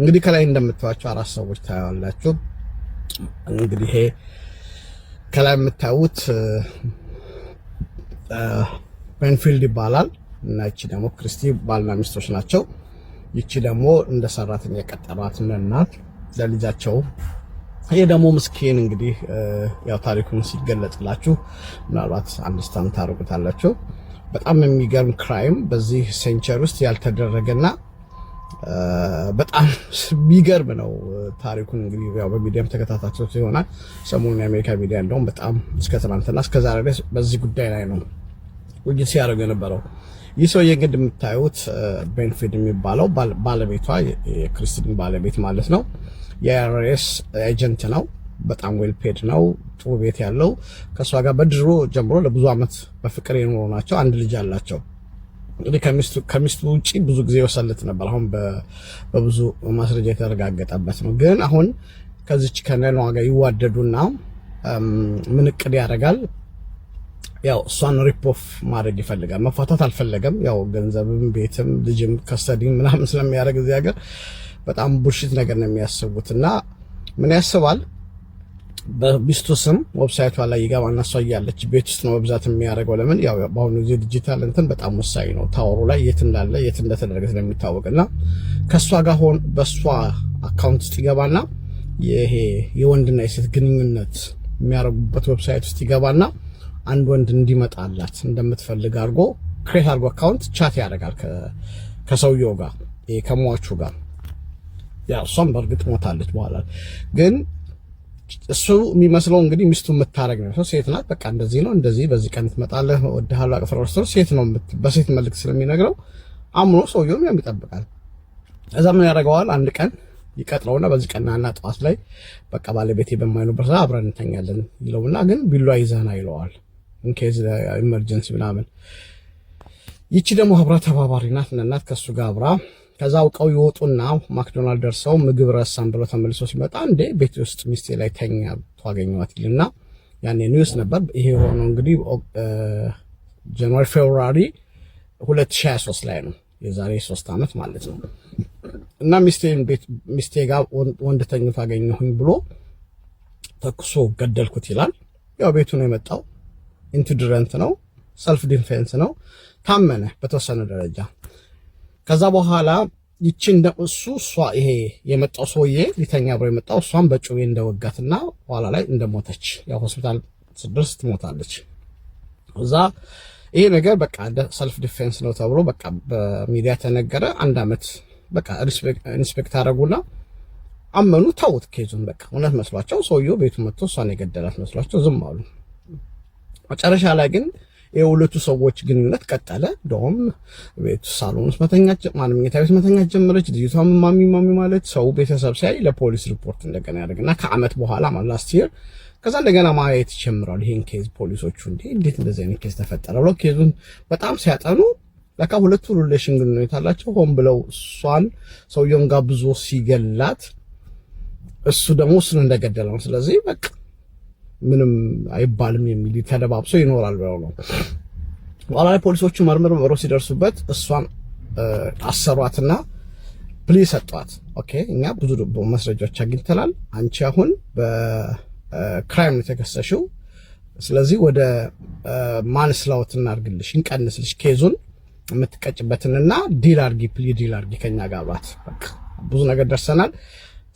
እንግዲህ ከላይ እንደምታዩቸው አራት ሰዎች ታያላችሁ። እንግዲህ ይሄ ከላይ የምታዩት ቤንፊልድ ይባላል እና እቺ ደግሞ ክሪስቲ ባልና ሚስቶች ናቸው። ይቺ ደግሞ እንደ ሰራተኛ የቀጠሯት እናት ለልጃቸው። ይሄ ደግሞ ምስኪን እንግዲህ ያው ታሪኩን ሲገለጽላችሁ ምናልባት አንደርስታንድ ታደርጉታላችሁ። በጣም የሚገርም ክራይም በዚህ ሴንቸሪ ውስጥ ያልተደረገና በጣም የሚገርም ነው ታሪኩን። እንግዲህ ያው በሚዲያም ተከታታችሁት ይሆናል። ሰሞኑን የአሜሪካ ሚዲያ እንደውም በጣም እስከ ትናንትና እስከ ዛሬ ድረስ በዚህ ጉዳይ ላይ ነው ውይይት ሲያደርግ የነበረው። ይህ ሰውዬ እንግዲህ የምታዩት ቤንፊልድ የሚባለው ባለቤቷ የክሪስቲን ባለቤት ማለት ነው የአይአርኤስ ኤጀንት ነው። በጣም ዌል ፔድ ነው። ጥሩ ቤት ያለው ከሷ ጋር በድሮ ጀምሮ ለብዙ አመት በፍቅር የኖሩ ናቸው። አንድ ልጅ አላቸው። እንግዲህ ከሚስቱ ውጪ ብዙ ጊዜ ወሰልት ነበር። አሁን በብዙ ማስረጃ የተረጋገጠበት ነው። ግን አሁን ከዚች ከነኗ ጋር ይዋደዱና ምን እቅድ ያደርጋል? ያው እሷን ሪፕ ኦፍ ማድረግ ይፈልጋል። መፋታት አልፈለገም። ያው ገንዘብም ቤትም ልጅም ከስተዲም ምናምን ስለሚያደርግ እዚህ ሀገር በጣም ቡልሺት ነገር ነው የሚያስቡትና ምን ያስባል? በሚስቱ ስም ዌብሳይቷ ላይ ይገባና እሷ እያለች ቤት ውስጥ ነው በብዛት የሚያደርገው። ለምን ያው በአሁኑ ጊዜ ዲጂታል እንትን በጣም ወሳኝ ነው። ታወሩ ላይ የት እንዳለ የት እንደተደረገ ስለሚታወቅና ከሷ ጋር በሷ አካውንት ውስጥ ይገባና ይሄ የወንድና የሴት ግንኙነት የሚያደርጉበት ዌብሳይት ውስጥ ይገባና አንድ ወንድ እንዲመጣላት እንደምትፈልግ አድርጎ ክሬት አድርጎ አካውንት ቻት ያደርጋል ከሰውየው ጋር ከሟቹ ጋር። ያው እሷም በእርግጥ ሞታለች በኋላ ግን እሱ የሚመስለው እንግዲህ ሚስቱ የምታረግ ነው። ሴት ናት። በቃ እንደዚህ ነው እንደዚህ በዚህ ቀን ትመጣለህ ወደሃላ አቀፈረስቶ ሴት ነው በሴት መልክ ስለሚነግረው አምኖ ሰውየውም ያም ይጠብቃል። እዛ ምን ያደርገዋል? አንድ ቀን ይቀጥረውና በዚህ ቀንና ጠዋት ላይ በቃ ባለቤቴ በማይኖርበት ሰዓት አብረን እንተኛለን ይለውና ግን ቢሏ ይዘና ይለዋል ኢንኬዝ ኢመርጀንሲ ምናምን። ይቺ ደግሞ አብራ ተባባሪ ናት እናት ከሱ ጋር አብራ ከዛ አውቀው ይወጡና ማክዶናልድ ደርሰው ምግብ ረሳን ብሎ ተመልሶ ሲመጣ እንዴ ቤት ውስጥ ሚስቴ ላይ ተኛ ታገኘዋት ይልና ያኔ ኒውስ ነበር። ይሄ ሆኖ እንግዲህ ጃንዋሪ ፌብሩዋሪ 2023 ላይ ነው የዛሬ 3 አመት ማለት ነው። እና ሚስቴ ጋር ወንድ ተኝቶ አገኘሁኝ ብሎ ተኩሶ ገደልኩት ይላል። ያው ቤቱ ነው የመጣው። ኢንትድረንት ነው፣ ሰልፍ ዲፌንስ ነው። ታመነ በተወሰነ ደረጃ። ከዛ በኋላ ይቺ እሷ ይሄ የመጣው ሰውዬ ሊተኛ ብሎ የመጣው እሷን በጩቤ እንደወጋትና ኋላ ላይ እንደሞተች ያው ሆስፒታል ስትደርስ ትሞታለች። እዛ ይሄ ነገር በቃ ሰልፍ ዲፌንስ ነው ተብሎ በቃ በሚዲያ ተነገረ። 1 አመት በቃ ኢንስፔክት አደረጉና አመኑ፣ ተውት ኬዙን። በቃ እውነት መስሏቸው ሰውዬው ቤቱ መጥቶ እሷን የገደላት መስሏቸው ዝም አሉ። መጨረሻ ላይ ግን የሁለቱ ሰዎች ግንኙነት ቀጠለ። እንደውም ቤቱ ሳሎን ውስጥ መተኛት መኝታ ቤት መተኛት ጀመረች። ልጅቷም ማሚ ማለት ሰው ቤተሰብ ሲያይ ለፖሊስ ሪፖርት እንደገና ያደርግና ከአመት በኋላ ላስት ይር ከዛ እንደገና ማየት ይጀምራል ይሄን ኬዝ። ፖሊሶቹ እንዴት እንደዚህ አይነት ኬዝ ተፈጠረ ብለው ኬዙን በጣም ሲያጠኑ ለካ ሁለቱ ሪሌሽን ግንኙነት አላቸው። ሆን ብለው እሷን ሰውየውን ጋብዞ ሲገላት እሱ ደግሞ እሱን እንደገደለ ነው። ስለዚህ በቃ ምንም አይባልም የሚል ተደባብሶ ይኖራል ብለው ነው። በኋላ ላይ ፖሊሶቹ መርምረው ሲደርሱበት እሷን አሰሯትና ፕሊዝ ሰጧት። ኦኬ እኛ ብዙ ማስረጃዎች አግኝተናል፣ አንቺ አሁን በክራይም የተከሰሽው፣ ስለዚህ ወደ ማንስላውት እናርግልሽ እንቀንስልሽ ኬዙን የምትቀጭበትንና ዲል አርጊ ከኛ ጋር አብራት፣ በቃ ብዙ ነገር ደርሰናል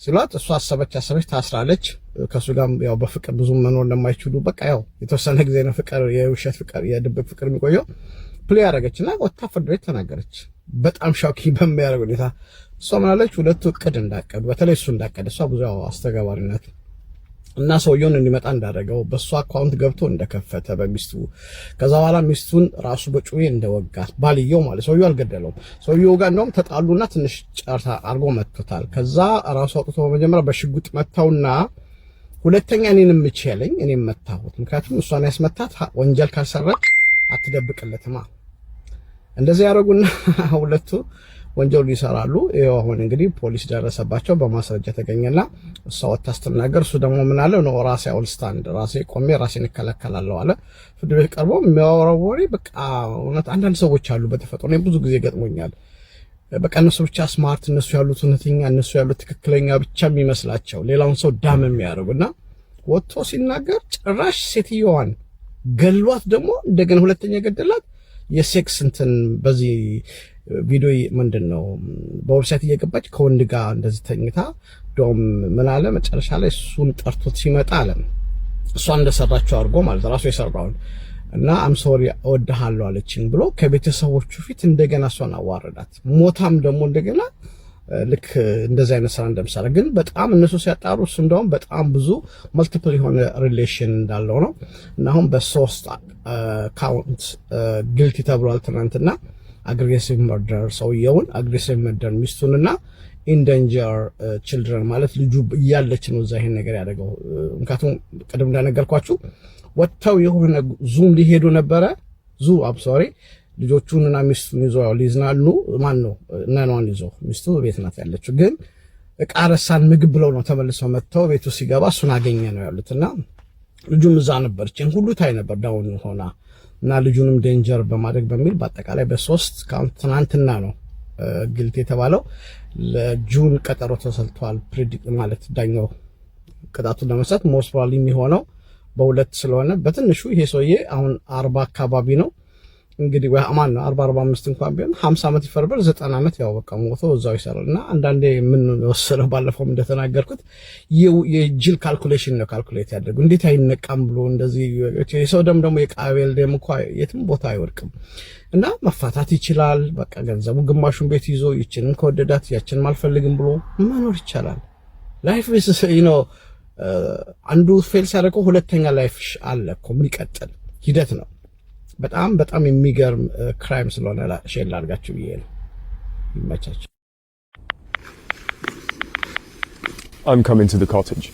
ሲሏት እሷ አሰበች ታስራለች። ከሱ ጋር ያው በፍቅር ብዙ መኖር እንደማይችሉ በቃ ያው የተወሰነ ጊዜ ነው ፍቅር፣ የውሸት ፍቅር፣ የድብቅ ፍቅር የሚቆየው። ፕሌይ አደረገችና ወጣ ፍርድ ቤት ተናገረች። በጣም ሻኪንግ በሚያደርግ ሁኔታ እሷ ምናለች? ሁለቱ እቅድ እንዳቀዱ፣ በተለይ እሱ እንዳቀደ፣ እሷ ብዙ ያው አስተጋባሪነት እና ሰውየውን እንዲመጣ እንዳደረገው በእሷ አካውንት ገብቶ እንደከፈተ በሚስቱ ከዛ በኋላ ሚስቱን ራሱ በጩቤ እንደወጋት ባልየው ማለት ሰውየው አልገደለውም። ሰውየው ጋር እንደውም ተጣሉና ትንሽ ጨርታ አርጎ መጥቶታል። ከዛ ራሱ አውጥቶ በመጀመሪያ በሽጉጥ መታውና ሁለተኛ እኔንም ምችለኝ እኔም መታሁት። ምክንያቱም እሷን ያስመታት ወንጀል ካልሰረቅ አትደብቅለትማ። እንደዚህ ያደረጉና ሁለቱ ወንጀሉ ይሰራሉ። ይሄው አሁን እንግዲህ ፖሊስ ደረሰባቸው፣ በማስረጃ ተገኘና እሷ ወጣ ስትናገር እሱ ደግሞ ምን አለ ነው ራሴ አውል ስታንድ ራሴ ቆሜ ራሴን እከላከላለሁ አለ። ፍርድ ቤት ቀርቦ የሚያወራው ወሬ በቃ እውነት አንዳንድ ሰዎች አሉ በተፈጥሮ ነው ብዙ ጊዜ ገጥሞኛል። በቃ እነሱ ብቻ ስማርት፣ እነሱ ያሉት እውነተኛ፣ እነሱ ያሉት ትክክለኛ ብቻ የሚመስላቸው ሌላውን ሰው ዳም የሚያደርጉና ወጥቶ ሲናገር ጭራሽ ሴትዮዋን ገሏት ደግሞ እንደገና ሁለተኛ ገደላት። የሴክስ እንትን በዚህ ቪዲዮ ምንድነው በዌብሳይት እየገባች ከወንድ ጋር እንደዚህ ተኝታ ዶም ምን አለ መጨረሻ ላይ እሱን ጠርቶት ሲመጣ አለ እሷ እንደሰራቸው አድርጎ ማለት ራሱ የሰራውን እና አም ሶሪ እወድሃለሁ አለችኝ ብሎ ከቤተሰቦቹ ፊት እንደገና እሷን አዋረዳት። ሞታም ደግሞ እንደገና ልክ እንደዚህ አይነት ስራ እንደምሳሌ ግን በጣም እነሱ ሲያጣሩ እሱ እንደውም በጣም ብዙ መልቲፕል የሆነ ሪሌሽን እንዳለው ነው እና አሁን በሶስት ካውንት ጊልቲ ተብሏል ትናንትና። አግሬሲቭ መርደር ሰውየውን፣ አግሬሲቭ መርደር ሚስቱንና ኢንደንጀር ችልድረን ማለት ልጁ እያለች ነው እዛ ይሄን ነገር ያደረገው። ምክንያቱም ቀደም እንደነገርኳችሁ ወጥተው የሆነ ዙም ሊሄዱ ነበረ ልጆቹንና ሚስቱን ይዞ ሊዝናኑ ማን ነው እናኗን ይዞ ሚስቱ ቤት ናት ያለችው። ግን እቃ ረሳን ምግብ ብለው ነው ተመልሰው መጥተው ቤቱ ሲገባ እሱን አገኘ ነው ያሉትና ልጁም እዛ ነበር። እቺን ሁሉ ታይ ነበር ዳውን ሆና እና ልጁንም ዴንጀር በማድረግ በሚል በአጠቃላይ በሶስት ካውንት ትናንትና ነው ግልት የተባለው። ለጁን ቀጠሮ ተሰልቷል። ፕሪዲክት ማለት ዳኛው ቅጣቱን ለመስጠት ሞስት ፕሮባብሊ የሚሆነው በሁለት ስለሆነ በትንሹ ይሄ ሰውዬ አሁን 40 አካባቢ ነው እንግዲህ ወይ አማን ነው 40-45 እንኳን ቢሆን 50 ዓመት ይፈርበር 90 ዓመት ያው በቃ ሞቶ እዛው ይሰራልና አንዳንዴ ምን ወሰለው ባለፈው እንደተናገርኩት የጅል ካልኩሌሽን ነው ካልኩሌት ያደርጉ እንዴት አይነቃም ብሎ እንደዚህ የሰው ደም ደግሞ የቃቤል ደም እንኳን የትም ቦታ አይወርቅም እና መፋታት ይችላል። በቃ ገንዘቡ ግማሹን ቤት ይዞ ይችንን ከወደዳት ያችንን አልፈልግም ብሎ መኖር ይቻላል። ላይፍ ኢዝ አንዱ ፌል ሲያደርገው ሁለተኛ ላይፍ አለ እኮ የሚቀጥል ሂደት ነው። በጣም በጣም የሚገርም ክራይም ስለሆነ ሼር ላድርጋችሁ ብዬ ነው። ይመቻችሁ። I'm coming to the cottage.